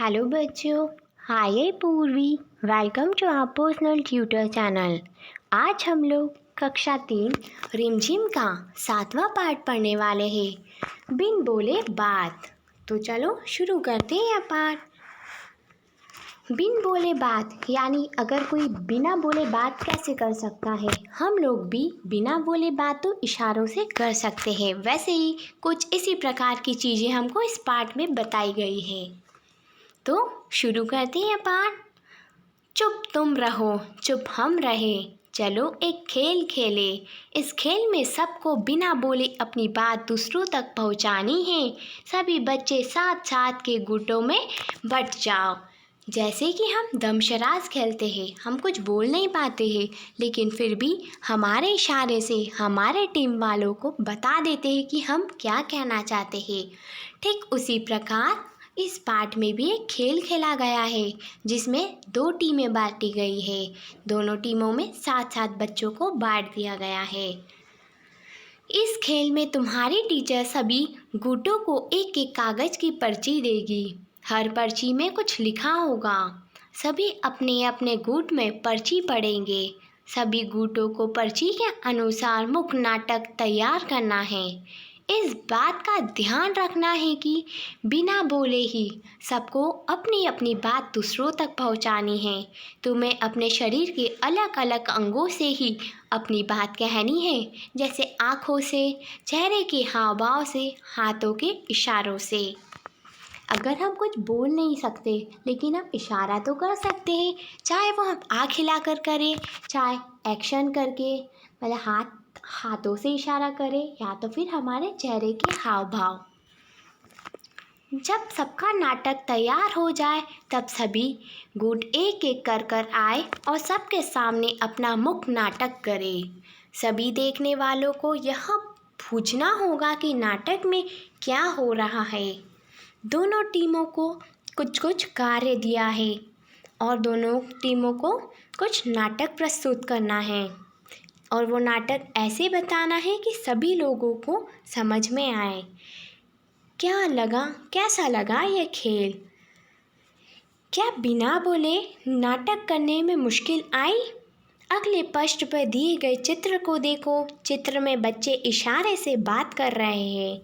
Hello बच्चों, hi Purvi. Welcome to our personal tutor channel. आज हम लोग कक्षा 3 रिमझिम का 7वां पाठ पढ़ने वाले हैं, बिन बोले बात। तो चलो शुरू करते हैं यह पाठ। बिन बोले बात यानी अगर कोई बिना बोले बात कैसे कर सकता है। हम लोग भी बिना बोले बात तो इशारों से कर सकते हैं। वैसे ही कुछ इसी प्रकार की चीज़ें हमको इस पाठ में बताई गई है। तो शुरू करते हैं पाठ। चुप तुम रहो, चुप हम रहे, चलो एक खेल खेले। इस खेल में सबको बिना बोले अपनी बात दूसरों तक पहुंचानी है। सभी बच्चे साथ साथ के गुटों में बट जाओ। जैसे कि हम दमशराज खेलते हैं, हम कुछ बोल नहीं पाते हैं, लेकिन फिर भी हमारे इशारे से हमारे टीम वालों को बता देते हैं कि हम क्या कहना चाहते हैं। ठीक उसी प्रकार इस पाठ में भी एक खेल खेला गया है, जिसमें 2 टीमें बांटी गई है। दोनों टीमों में 7-7 बच्चों को बांट दिया गया है। इस खेल में तुम्हारी टीचर सभी गुटों को एक एक कागज़ की पर्ची देगी। हर पर्ची में कुछ लिखा होगा। सभी अपने अपने गुट में पर्ची पढ़ेंगे। सभी गुटों को पर्ची के अनुसार मुख्य नाटक तैयार करना है। इस बात का ध्यान रखना है कि बिना बोले ही सबको अपनी अपनी बात दूसरों तक पहुंचानी है। तुम्हें अपने शरीर के अलग अलग अंगों से ही अपनी बात कहनी है, जैसे आँखों से, चेहरे के हाव भाव से, हाथों के इशारों से। अगर हम कुछ बोल नहीं सकते, लेकिन हम इशारा तो कर सकते हैं, चाहे वो हम आँख हिलाकर करें, चाहे एक्शन करके, मतलब हाथों से इशारा करें, या तो फिर हमारे चेहरे के हाव भाव। जब सबका नाटक तैयार हो जाए, तब सभी गुट एक एक कर आए और सबके सामने अपना मुख्य नाटक करे। सभी देखने वालों को यह पूछना होगा कि नाटक में क्या हो रहा है। दोनों टीमों को कुछ कुछ कार्य दिया है और दोनों टीमों को कुछ नाटक प्रस्तुत करना है, और वो नाटक ऐसे बताना है कि सभी लोगों को समझ में आए। कैसा लगा ये खेल? क्या बिना बोले नाटक करने में मुश्किल आई? अगले पृष्ठ पर दिए गए चित्र को देखो। चित्र में बच्चे इशारे से बात कर रहे हैं।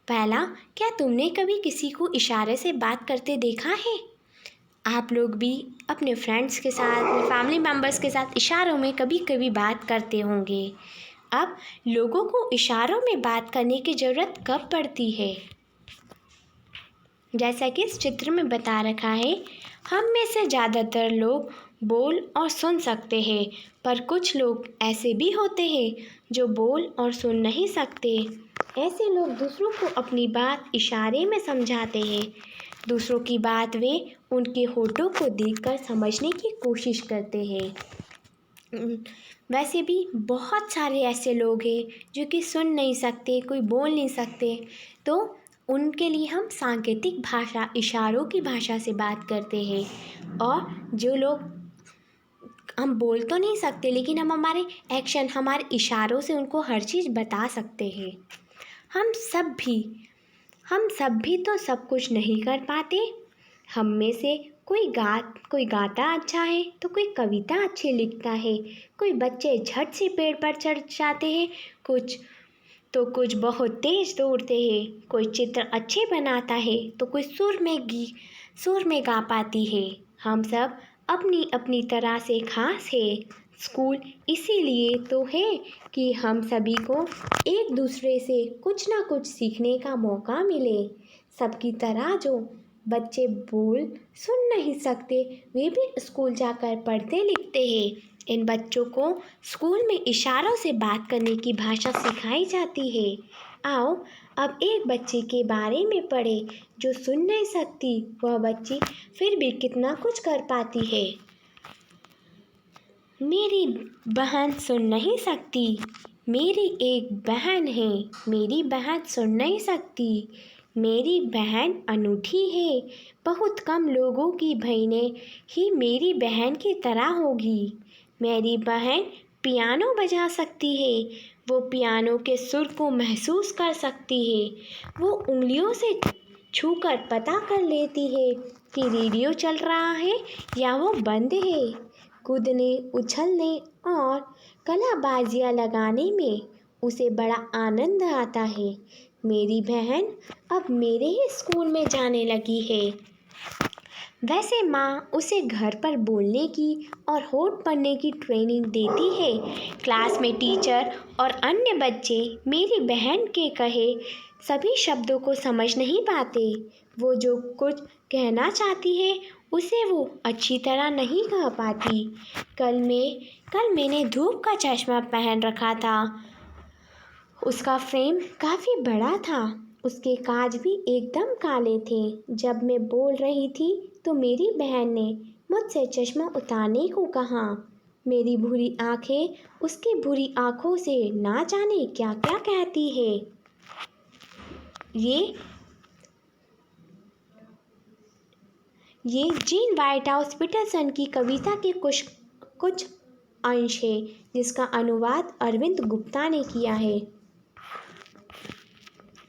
पहला, क्या तुमने कभी किसी को इशारे से बात करते देखा है? आप लोग भी अपने फ्रेंड्स के साथ, अपने फैमिली मेम्बर्स के साथ इशारों में कभी कभी बात करते होंगे। अब लोगों को इशारों में बात करने की ज़रूरत कब पड़ती है? जैसा कि इस चित्र में बता रखा है, हम में से ज़्यादातर लोग बोल और सुन सकते हैं, पर कुछ लोग ऐसे भी होते हैं जो बोल और सुन नहीं सकते। ऐसे लोग दूसरों को अपनी बात इशारे में समझाते हैं। दूसरों की बात वे उनके होठों को देखकर समझने की कोशिश करते हैं। वैसे भी बहुत सारे ऐसे लोग हैं जो कि सुन नहीं सकते, कोई बोल नहीं सकते, तो उनके लिए हम सांकेतिक भाषा, इशारों की भाषा से बात करते हैं। और जो लोग हम बोल तो नहीं सकते, लेकिन हम हमारे एक्शन, हमारे इशारों से उनको हर चीज़ बता सकते हैं। हम सब भी तो सब कुछ नहीं कर पाते। हम में से कोई गाता अच्छा है, तो कोई कविता अच्छी लिखता है, कोई बच्चे झट से पेड़ पर चढ़ जाते हैं, कुछ बहुत तेज दौड़ते हैं, कोई चित्र अच्छे बनाता है, तो कोई सुर में गा पाती है। हम सब अपनी अपनी तरह से खास है। स्कूल इसीलिए तो है कि हम सभी को एक दूसरे से कुछ ना कुछ सीखने का मौका मिले। सबकी तरह जो बच्चे बोल सुन नहीं सकते, वे भी स्कूल जाकर पढ़ते लिखते हैं। इन बच्चों को स्कूल में इशारों से बात करने की भाषा सिखाई जाती है। आओ अब एक बच्चे के बारे में पढ़े जो सुन नहीं सकती, वह बच्ची फिर भी कितना कुछ कर पाती है। मेरी बहन सुन नहीं सकती। मेरी एक बहन है, मेरी बहन सुन नहीं सकती। मेरी बहन अनूठी है, बहुत कम लोगों की बहनें ही मेरी बहन की तरह होगी। मेरी बहन पियानो बजा सकती है, वो पियानो के सुर को महसूस कर सकती है, वो उंगलियों से छूकर पता कर लेती है कि रेडियो चल रहा है या वो बंद है। कूदने, उछलने और कलाबाजियाँ लगाने में उसे बड़ा आनंद आता है। मेरी बहन अब मेरे ही स्कूल में जाने लगी है। वैसे माँ उसे घर पर बोलने की और होठ पढ़ने की ट्रेनिंग देती है। क्लास में टीचर और अन्य बच्चे मेरी बहन के कहे सभी शब्दों को समझ नहीं पाते। वो जो कुछ कहना चाहती है उसे वो अच्छी तरह नहीं कह पाती। कल मैंने धूप का चश्मा पहन रखा था। उसका फ्रेम काफ़ी बड़ा था। उसके कांच भी एकदम काले थे। जब मैं बोल रही थी तो मेरी बहन ने मुझसे चश्मा उतारने को कहा। मेरी बुरी आंखें उसकी बुरी आंखों से ना जाने क्या क्या कहती है। ये जीन व्हाइटहाउस पीटरसन की कविता के कुछ अंश है जिसका अनुवाद अरविंद गुप्ता ने किया है।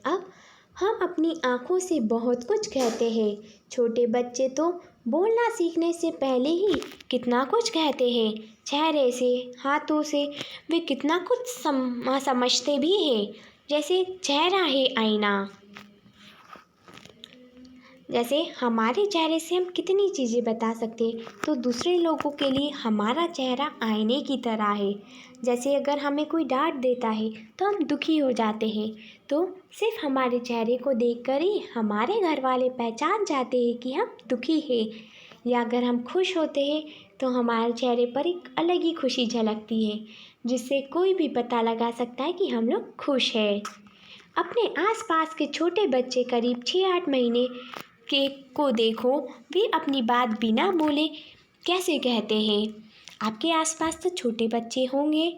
अब हम अपनी आँखों से बहुत कुछ कहते हैं। छोटे बच्चे तो बोलना सीखने से पहले ही कितना कुछ कहते हैं। चेहरे से, हाथों से वे कितना कुछ समझते भी हैं। जैसे चेहरा है आईना। जैसे हमारे चेहरे से हम कितनी चीज़ें बता सकते हैं, तो दूसरे लोगों के लिए हमारा चेहरा आईने की तरह है। जैसे अगर हमें कोई डांट देता है तो हम दुखी हो जाते हैं, तो सिर्फ हमारे चेहरे को देखकर ही हमारे घर वाले पहचान जाते हैं कि हम दुखी हैं। या अगर हम खुश होते हैं तो हमारे चेहरे पर एक अलग ही खुशी झलकती है, जिससे कोई भी पता लगा सकता है कि हम लोग खुश हैं। अपने आसपास के छोटे बच्चे करीब 6-8 महीने के को देखो, वे अपनी बात बिना बोले कैसे कहते हैं। आपके आसपास तो छोटे बच्चे होंगे,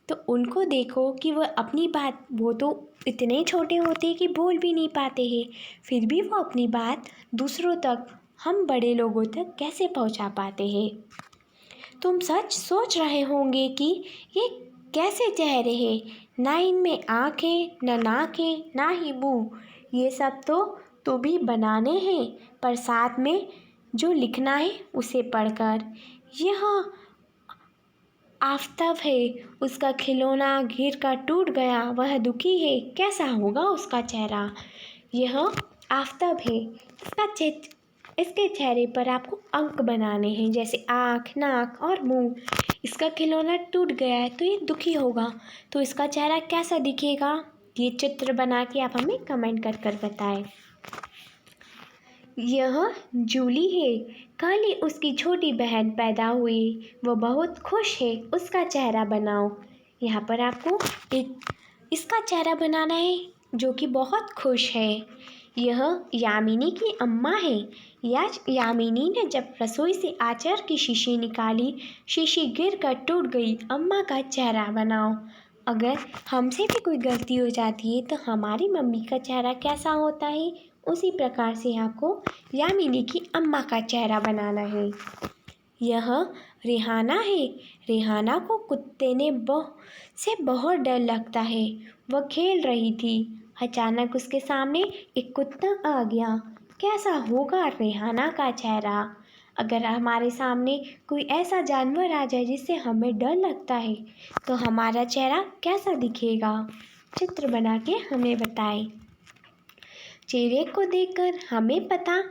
तो उनको देखो कि वह अपनी बात, वो तो इतने छोटे होते हैं कि बोल भी नहीं पाते हैं, फिर भी वो अपनी बात दूसरों तक, हम बड़े लोगों तक कैसे पहुंचा पाते हैं। तुम सच सोच रहे होंगे कि ये कैसे चेहरे हैं, ना इनमें आँख है, ना नाक है, ना ही मुँह। ये सब तो भी बनाने हैं, पर साथ में जो लिखना है उसे पढ़कर। यह आफ़ताब है, उसका खिलौना गिर कर टूट गया, वह दुखी है, कैसा होगा उसका चेहरा। यह आफ़ताब है, इसके चेहरे पर आपको अंक बनाने हैं, जैसे आँख, नाक और मुंह। इसका खिलौना टूट गया है तो ये दुखी होगा, तो इसका चेहरा कैसा दिखेगा। ये चित्र बना के आप हमें कमेंट कर कर बताएं। यह जूली है, कल ही उसकी छोटी बहन पैदा हुई, वो बहुत खुश है, उसका चेहरा बनाओ। यहाँ पर आपको इसका चेहरा बनाना है जो कि बहुत खुश है। यह यामिनी की अम्मा है। यामिनी ने जब रसोई से आचार की शीशी निकाली, शीशी गिर कर टूट गई, अम्मा का चेहरा बनाओ। अगर हमसे भी कोई गलती हो जाती है तो हमारी मम्मी का चेहरा कैसा होता है, उसी प्रकार से आपको यामिनी की अम्मा का चेहरा बनाना है। यह रिहाना है। रिहाना को कुत्ते ने बहुत डर लगता है। वह खेल रही थी, अचानक उसके सामने एक कुत्ता आ गया। कैसा होगा रिहाना का चेहरा। अगर हमारे सामने कोई ऐसा जानवर आ जाए जिससे हमें डर लगता है, तो हमारा चेहरा कैसा दिखेगा। चित्र बना के हमें बताएं। चेहरे को देखकर हमें पता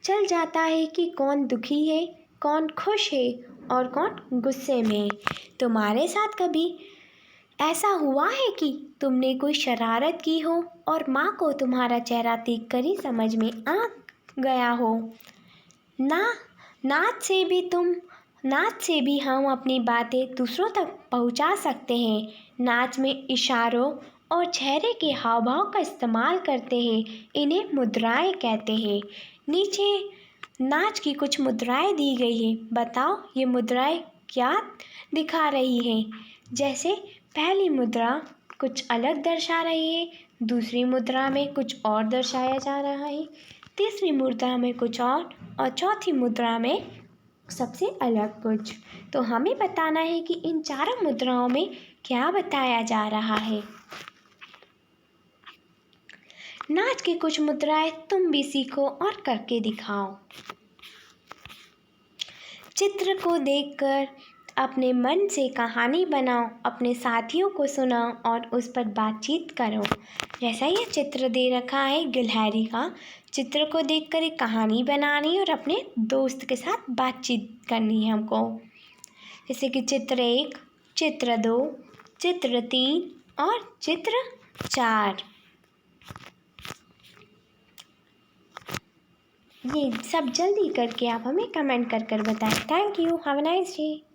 चल जाता है कि कौन दुखी है, कौन खुश है और कौन गुस्से में। तुम्हारे साथ कभी ऐसा हुआ है कि तुमने कोई शरारत की हो और माँ को तुम्हारा चेहरा देखकर ही समझ में आ गया हो। नाच से भी हम अपनी बातें दूसरों तक पहुंचा सकते हैं। नाच में इशारों और चेहरे के हाव भाव का इस्तेमाल करते हैं, इन्हें मुद्राएं कहते हैं। नीचे नाच की कुछ मुद्राएं दी गई हैं, बताओ ये मुद्राएं क्या दिखा रही हैं। जैसे पहली मुद्रा कुछ अलग दर्शा रही है, दूसरी मुद्रा में कुछ और दर्शाया जा रहा है, तीसरी मुद्रा में कुछ और चौथी मुद्रा में सबसे अलग कुछ। तो हमें बताना है कि इन चारों मुद्राओं में क्या बताया जा रहा है। नाच की कुछ मुद्राएं तुम भी सीखो और करके दिखाओ। चित्र को देखकर अपने मन से कहानी बनाओ, अपने साथियों को सुनाओ और उस पर बातचीत करो। जैसा ये चित्र दे रखा है गिलहरी का, चित्र को देखकर एक कहानी बनानी है और अपने दोस्त के साथ बातचीत करनी है हमको। जैसे कि चित्र 1, चित्र 2, चित्र 3 और चित्र 4। ये सब जल्दी करके आप हमें कमेंट कर बताएं। Thank you, have a nice day.